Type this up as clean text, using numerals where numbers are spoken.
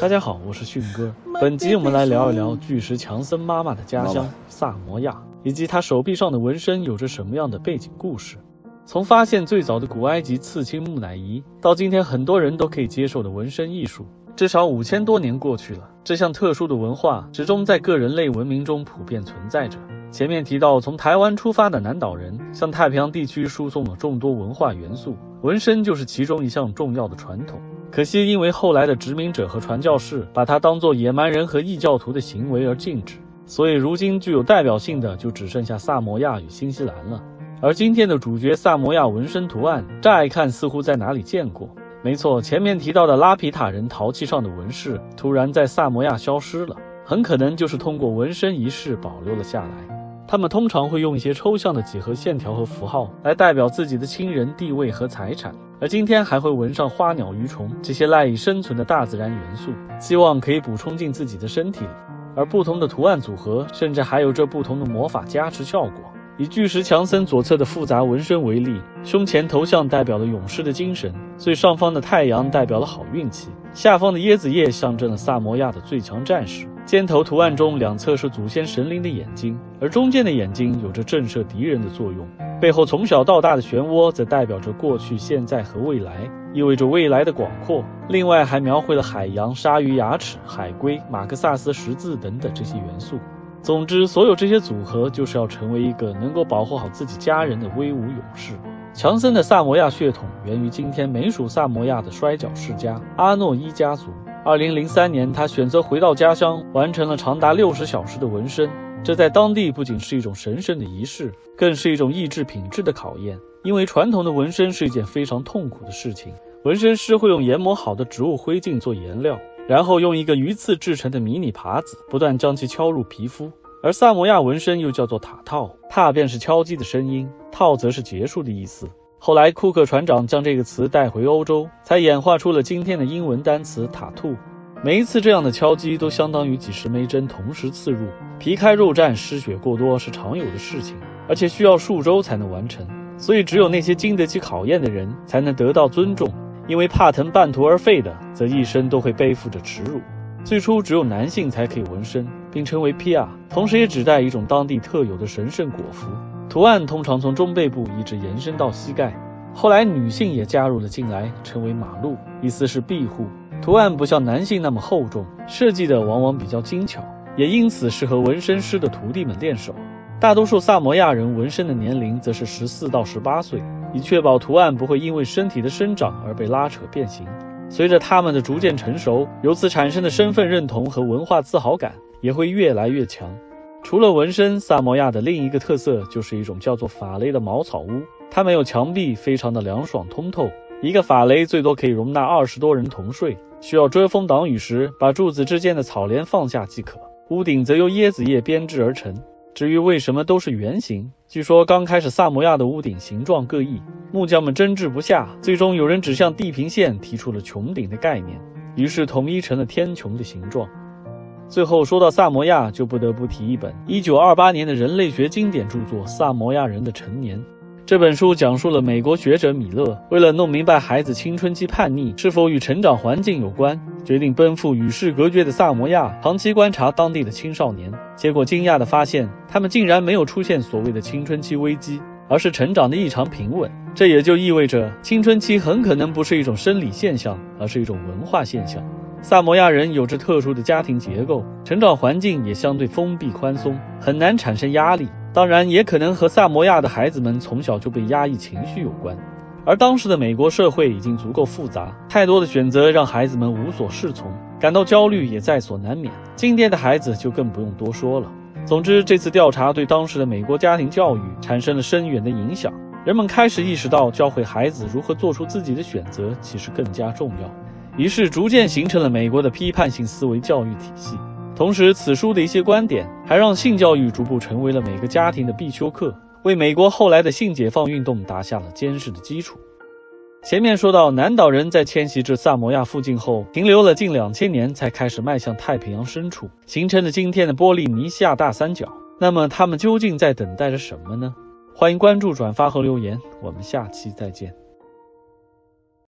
大家好，我是迅哥。本集我们来聊一聊巨石强森妈妈的家乡萨摩亚，以及她手臂上的纹身有着什么样的背景故事。从发现最早的古埃及刺青木乃伊，到今天很多人都可以接受的纹身艺术，至少5000多年过去了，这项特殊的文化始终在各人类文明中普遍存在着。前面提到，从台湾出发的南岛人向太平洋地区输送了众多文化元素，纹身就是其中一项重要的传统。可惜因为后来的殖民者和传教士把它当作野蛮人和异教徒的行为而禁止，所以如今具有代表性的就只剩下萨摩亚与新西兰了。而今天的主角萨摩亚纹身图案，乍一看似乎在哪里见过。没错，前面提到的拉皮塔人陶器上的纹饰突然在萨摩亚消失了，很可能就是通过纹身仪式保留了下来。他们通常会用一些抽象的几何线条和符号来代表自己的亲人、地位和财产，而今天还会纹上花鸟鱼虫这些赖以生存的大自然元素，希望可以补充进自己的身体里。而不同的图案组合甚至还有着不同的魔法加持效果。以巨石强森左侧的复杂纹身为例，胸前头像代表了勇士的精神，最上方的太阳代表了好运气，下方的椰子叶象征了萨摩亚的最强战士。尖头图案中两侧是祖先神灵的眼睛，而中间的眼睛有着震慑敌人的作用。背后从小到大的漩涡则代表着过去、现在和未来，意味着未来的广阔。另外还描绘了海洋、鲨鱼牙齿、海龟、马克萨斯十字等等这些元素。总之，所有这些组合就是要成为一个能够保护好自己家人的威武勇士。强森的萨摩亚血统源于今天美属萨摩亚的摔角世家阿诺伊家族。2003年，他选择回到家乡，完成了长达60小时的纹身。这在当地不仅是一种神圣的仪式，更是一种意志品质的考验。因为传统的纹身是一件非常痛苦的事情，纹身师会用研磨好的植物灰烬做颜料，然后用一个鱼刺制成的迷你耙子不断将其敲入皮肤。而萨摩亚纹身又叫做塔套，踏便是敲击的声音，套则是结束的意思。后来库克船长将这个词带回欧洲，才演化出了今天的英文单词塔兔。每一次这样的敲击都相当于几十枚针同时刺入，皮开肉绽，失血过多是常有的事情，而且需要数周才能完成。所以只有那些经得起考验的人才能得到尊重，因为怕疼半途而废的，则一生都会背负着耻辱。最初只有男性才可以纹身，并称为 Pia， 同时也指代一种当地特有的神圣果服。图案通常从中背部一直延伸到膝盖。后来女性也加入了进来，称为马路，意思是庇护。图案不像男性那么厚重，设计的往往比较精巧，也因此适合纹身师的徒弟们练手。大多数萨摩亚人纹身的年龄则是14到18岁，以确保图案不会因为身体的生长而被拉扯变形。随着他们的逐渐成熟，由此产生的身份认同和文化自豪感也会越来越强。除了纹身，萨摩亚的另一个特色就是一种叫做法雷的茅草屋，它没有墙壁，非常的凉爽通透。一个法雷最多可以容纳20多人同睡，需要遮风挡雨时，把柱子之间的草帘放下即可。屋顶则由椰子叶编制而成。至于为什么都是圆形，据说刚开始萨摩亚的屋顶形状各异，木匠们争执不下，最终有人指向地平线提出了穹顶的概念，于是统一成了天穹的形状。最后说到萨摩亚，就不得不提一本1928年的人类学经典著作《萨摩亚人的成年》。这本书讲述了美国学者米勒为了弄明白孩子青春期叛逆是否与成长环境有关，决定奔赴与世隔绝的萨摩亚，长期观察当地的青少年。结果惊讶地发现，他们竟然没有出现所谓的青春期危机，而是成长的异常平稳。这也就意味着青春期很可能不是一种生理现象，而是一种文化现象。萨摩亚人有着特殊的家庭结构，成长环境也相对封闭宽松，很难产生压力。当然也可能和萨摩亚的孩子们从小就被压抑情绪有关。而当时的美国社会已经足够复杂，太多的选择让孩子们无所适从，感到焦虑也在所难免。今天的孩子就更不用多说了。总之，这次调查对当时的美国家庭教育产生了深远的影响，人们开始意识到教会孩子如何做出自己的选择其实更加重要，于是逐渐形成了美国的批判性思维教育体系。同时，此书的一些观点还让性教育逐步成为了每个家庭的必修课，为美国后来的性解放运动打下了坚实的基础。前面说到，南岛人在迁徙至萨摩亚附近后，停留了近2000年，才开始迈向太平洋深处，形成了今天的波利尼西亚大三角。那么，他们究竟在等待着什么呢？欢迎关注、转发和留言，我们下期再见。